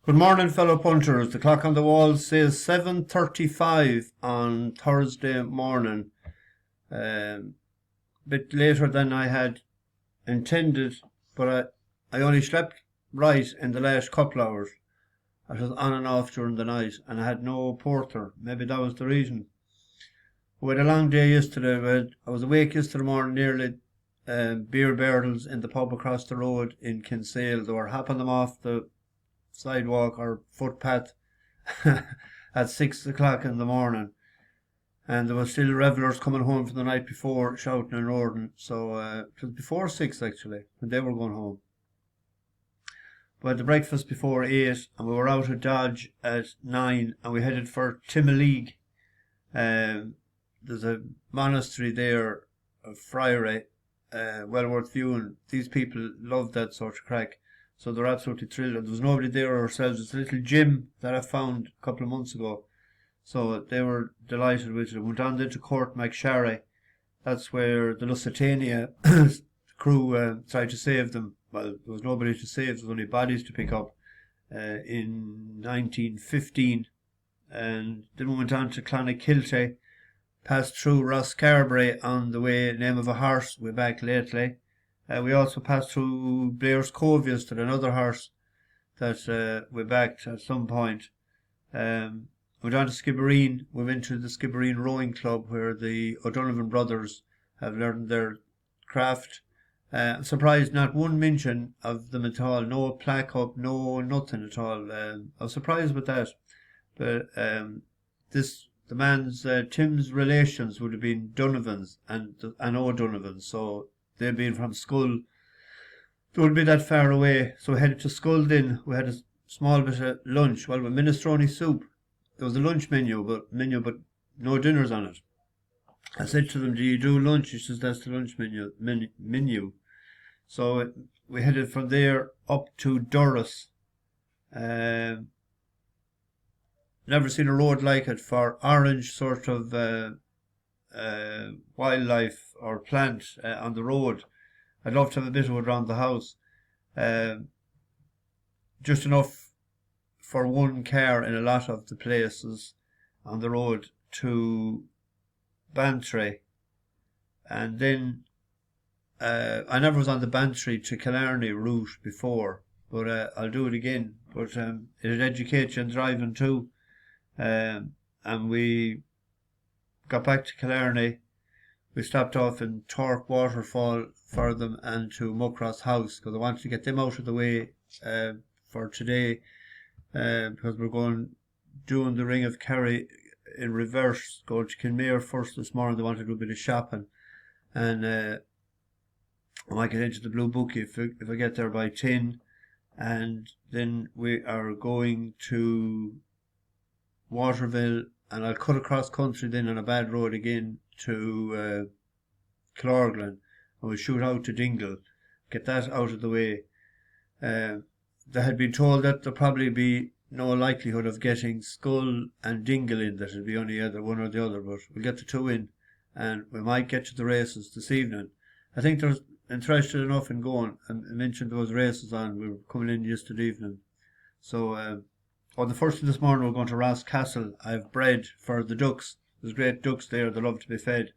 Good morning, fellow punters. The clock on the wall says 7:35 on Thursday morning. Bit later than I had intended, but I only slept right in the last couple hours. I was on and off during the night, and I had no porter. Maybe that was the reason. We had a long day yesterday. I was awake yesterday morning nearly beer barrels in the pub across the road in Kinsale. They were hopping them off the sidewalk or footpath at 6 o'clock in the morning, and there were still revellers coming home from the night before shouting and roaring. So it was before 6 actually when they were going home. We had the breakfast before 8, and we were out of Dodge at 9, and we headed for Timoleague. There's a monastery there, a friary, well worth viewing. These people love that sort of crack, so they're absolutely thrilled. And there was nobody there ourselves. It's a little gym that I found a couple of months ago, so they were delighted with it. Went on then to Court MacSharry. That's where the Lusitania crew tried to save them. Well, there was nobody to save. There was only bodies to pick up in 1915. And then we went on to Clonakilty, passed through Rosscarbery on the way, name of a horse, way back lately. We also passed through Blair's Cove yesterday, another horse that we backed at some point. Went on to Skibbereen. We went to the Skibbereen Rowing Club, where the O'Donovan brothers have learned their craft. I'm surprised not one mention of them at all. No plaque up, no nothing at all. I was surprised with that. But the man's Tim's relations would have been Donovans and O'Donovans, so they'd been from Skull. They wouldn't be that far away. So we headed to Skull then. We had a small bit of lunch, with minestrone soup. There was a lunch menu, but no dinners on it. I said to them, "Do you do lunch?" He says, "That's the lunch menu." So we headed from there up to Durras. Never seen a road like it for orange sort of wildlife or plant on the road. I'd love to have a bit of it around the house. Just enough for one car in a lot of the places on the road to Bantry. And then I never was on the Bantry to Killarney route before, but I'll do it again. But it'd educate you in driving too. And we got back to Killarney. We stopped off in Tork Waterfall for them and to Muckross House, because I wanted to get them out of the way for today, because we're doing the Ring of Kerry in reverse, going to Kinmare first this morning. They wanted to do a bit of shopping, and I might get into the Blue Book if I get there by 10, and then we are going to Waterville, and I'll cut across country then on a bad road again to Killarney, and we'll shoot out to Dingle, get that out of the way. They had been told that there'll probably be no likelihood of getting Skull and Dingle in, that it'll be only either one or the other, but we'll get the two in, and we might get to the races this evening. I think there's interested enough in going. I mentioned those races on, we were coming in yesterday evening. So the first thing this morning we're going to Ross Castle. I have bread for the ducks. There's great ducks there, they love to be fed.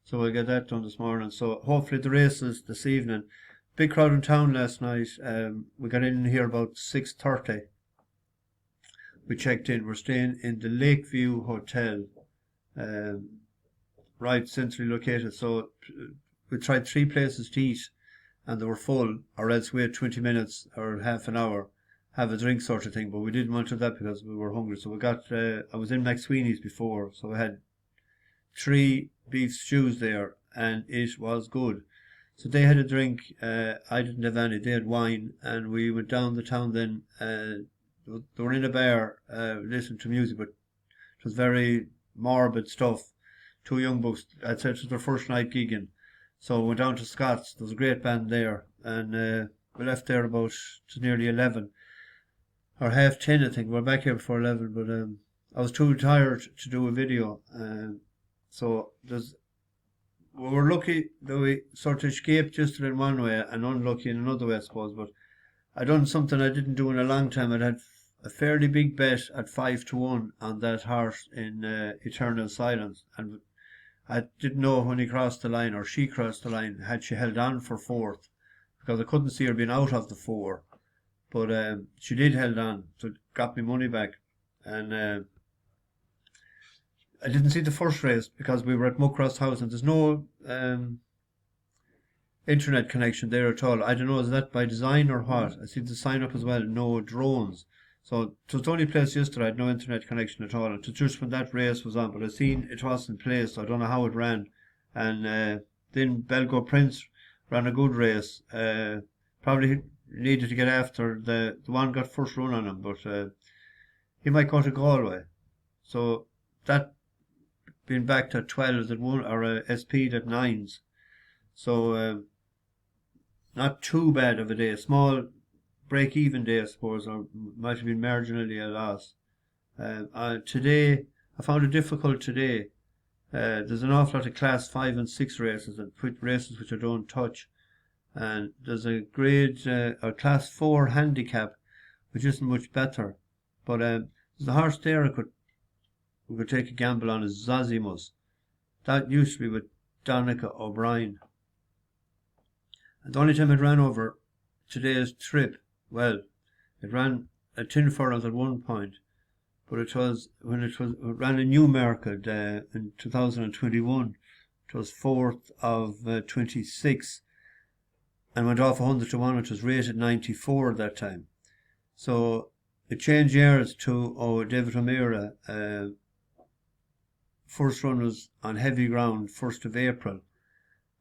So we'll get that done this morning. So hopefully the races this evening. Big crowd in town last night. We got in here about 6:30. We checked in. We're staying in the Lakeview Hotel, right centrally located. So we tried 3 places to eat, and they were full, or else wait 20 minutes or half an hour, have a drink sort of thing. But we didn't want to do that because we were hungry. So we got, I was in McSweeney's before, so we had 3 beef stews there, and it was good. So they had a drink, I didn't have any. They had wine, and we went down the town then. They were in a bar, listening to music, but it was very morbid stuff. 2 young bucks, I'd say it was their first night gigging. So we went down to Scott's. There was a great band there, and we left there about nearly 11 or half 10, I think. We were back here before 11, but I was too tired to do a video. So we were lucky that we sort of escaped just in one way, and unlucky in another way, I suppose. But I done something I didn't do in a long time. a fairly big bet at 5-1 on that horse in Eternal Silence, and I didn't know when he crossed the line or she crossed the line had she held on for fourth, because I couldn't see her being out of the 4, but she did held on, so it got me money back. And I didn't see the first race because we were at Muckross House and there's no internet connection there at all. I don't know, is that by design or what? I see the sign up as well, no drones. So it was only placed yesterday, I had no internet connection at all. And just when that race was on, but I seen it wasn't placed, so I don't know how it ran. And then Belgo Prince ran a good race. Probably needed to get after the one got first run on him, but he might go to Galway. So that being backed at 12s at 1 or SP'd at 9s. So not too bad of a day. Small break-even day, I suppose, or might have been marginally a loss. Today, I found it difficult today. There's an awful lot of Class 5 and 6 races, and races which I don't touch. And there's a grade, or Class 4 handicap, which isn't much better. But there's a horse there we could take a gamble on, is Zozimus. That used to be with Donica O'Brien. And the only time it ran over today's trip, well, it ran a 10 furlongs at one point, but it ran in Newmarket in 2021. It was 4th of 26 and went off 100-1, which was rated 94 at that time. So it changed years to David O'Meara. First run was on heavy ground, 1st of April.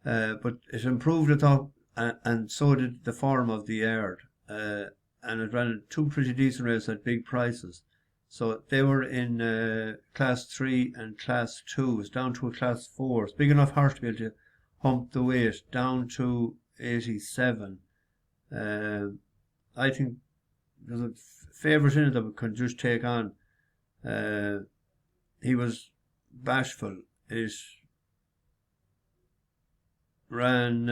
But it improved, I thought, and so did the form of the yard. And it ran 2 pretty decent races at big prices. So they were in Class 3 and Class 2. It's down to a Class 4. It's big enough horse to be able to hump the weight down to 87. I think there's a favourite in it that we can just take on. He was Bashful. It ran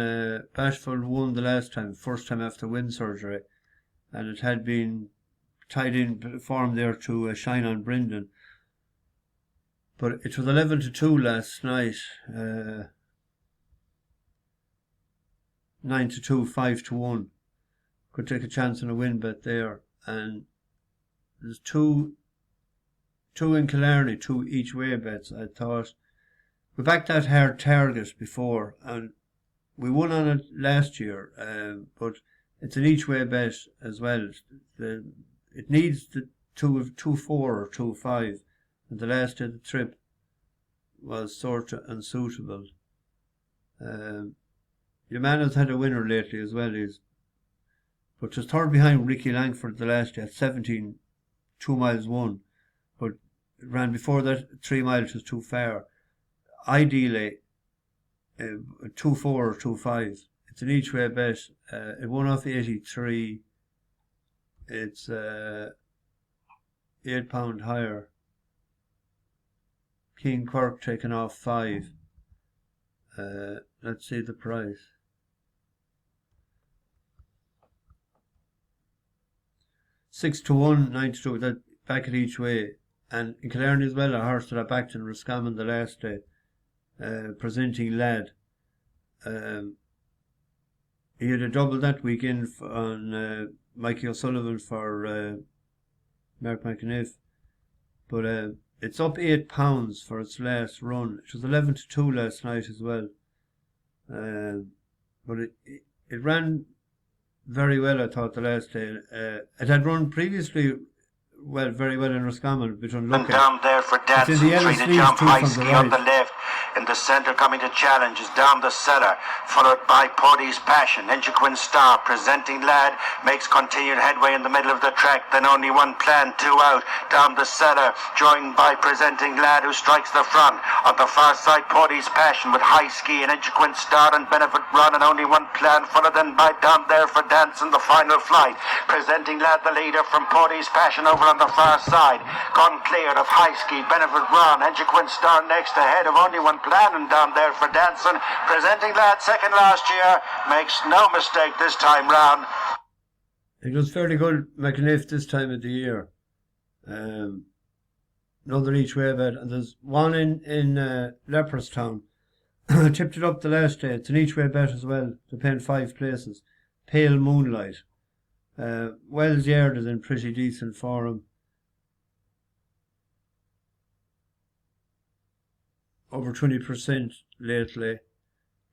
Bashful won the last time, first time after wind surgery, and it had been tied in form there to Shine on Brendan. But it was 11-2 last night. 9-2, 5-1. Could take a chance on a win bet there. And there's two in Killarney, 2 each way bets. I thought we backed that Hard Target before, and we won on it last year. But it's an each way bet as well. It needs the 2-4 or 2-5, and the last day of the trip was sort of unsuitable. Your man has had a winner lately as well, but was third behind Ricky Langford the last day at 17, 2 miles won, but it ran before that 3 miles was too far. Ideally, 2-4 or 2-5. It's an each way bet. It won off 83. It's £8 higher. King Cork taken off 5. Let's see the price. $6-1, 9-2. That back it each way. And in Killarney as well, a horse that I backed in Roscommon the last day, Presenting Lad. He had a double that weekend on Mikey O'Sullivan for Mark McAniff. But it's up £8 for its last run. It was 11-2 last night as well. But it ran very well, I thought, the last day. It had run previously very well in Roscommon, but unlucky. And down there for Dadson, three to jump high ski on the left. In the centre, coming to challenge, is down the cellar, followed by Porty's Passion. Enjiquin Star, Presenting Lad, makes continued headway in the middle of the track, then only one plan, 2 out. Down the cellar, joined by Presenting Lad, who strikes the front. On the far side, Porty's Passion with High Ski and Enjiquin Star and Benefit Run, and only one plan, followed then by Down There for Dance in the final flight. Presenting Lad, the leader from Porty's Passion over on the far side. Gone cleared of High Ski, Benefit Run, Enjiquin Star next ahead of only one plan, and Down There for Dancing. Presenting Lad, second last year, makes no mistake this time round. It was fairly good, McAniff, this time of the year. Another each way bet, and there's one in Leopardstown. I tipped it up the last day. It's an each way bet as well. They're paying 5 places. Pale Moonlight. Wells Yard is in pretty decent form. Over 20% lately.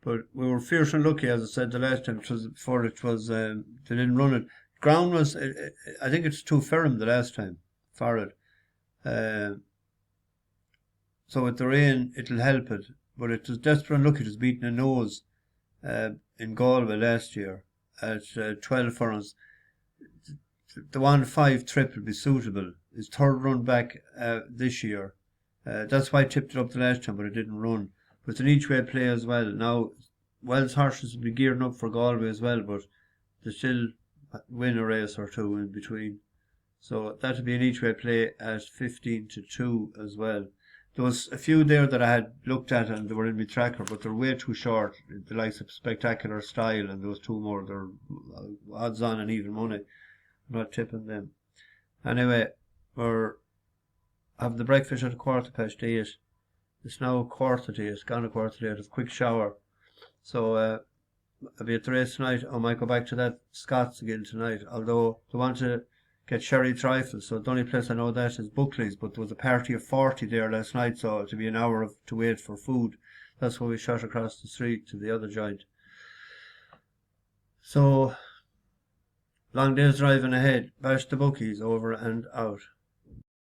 But we were fierce and lucky, as I said the last time. It was before it was they didn't run it. Ground was I think it's too firm the last time for it. So with the rain it'll help it. But it was desperate and lucky. It was beating a nose in Galway last year at 12 furlongs. The 1-5 trip will be suitable. His third run back this year. That's why I tipped it up the last time, but it didn't run. But it's an each way play as well. Now, Wells horses will be gearing up for Galway as well, but they still win a race or two in between. So that'll be an each way play at 15-2 as well. There was a few there that I had looked at and they were in my tracker, but they're way too short. The likes of Spectacular Style and those two more, they're odds on and even money. I'm not tipping them. Anyway, we're having the breakfast at 8:15. It's now 7:45, gone 7:45, a quick shower. So I'll be at the race tonight. I might go back to that Scots again tonight, although they want to get sherry trifles, so the only place I know that is Buckley's, but there was a party of 40 there last night, so it'll be an hour to wait for food. That's why we shot across the street to the other joint. So, long day's driving ahead. Bash the bookies, over and out.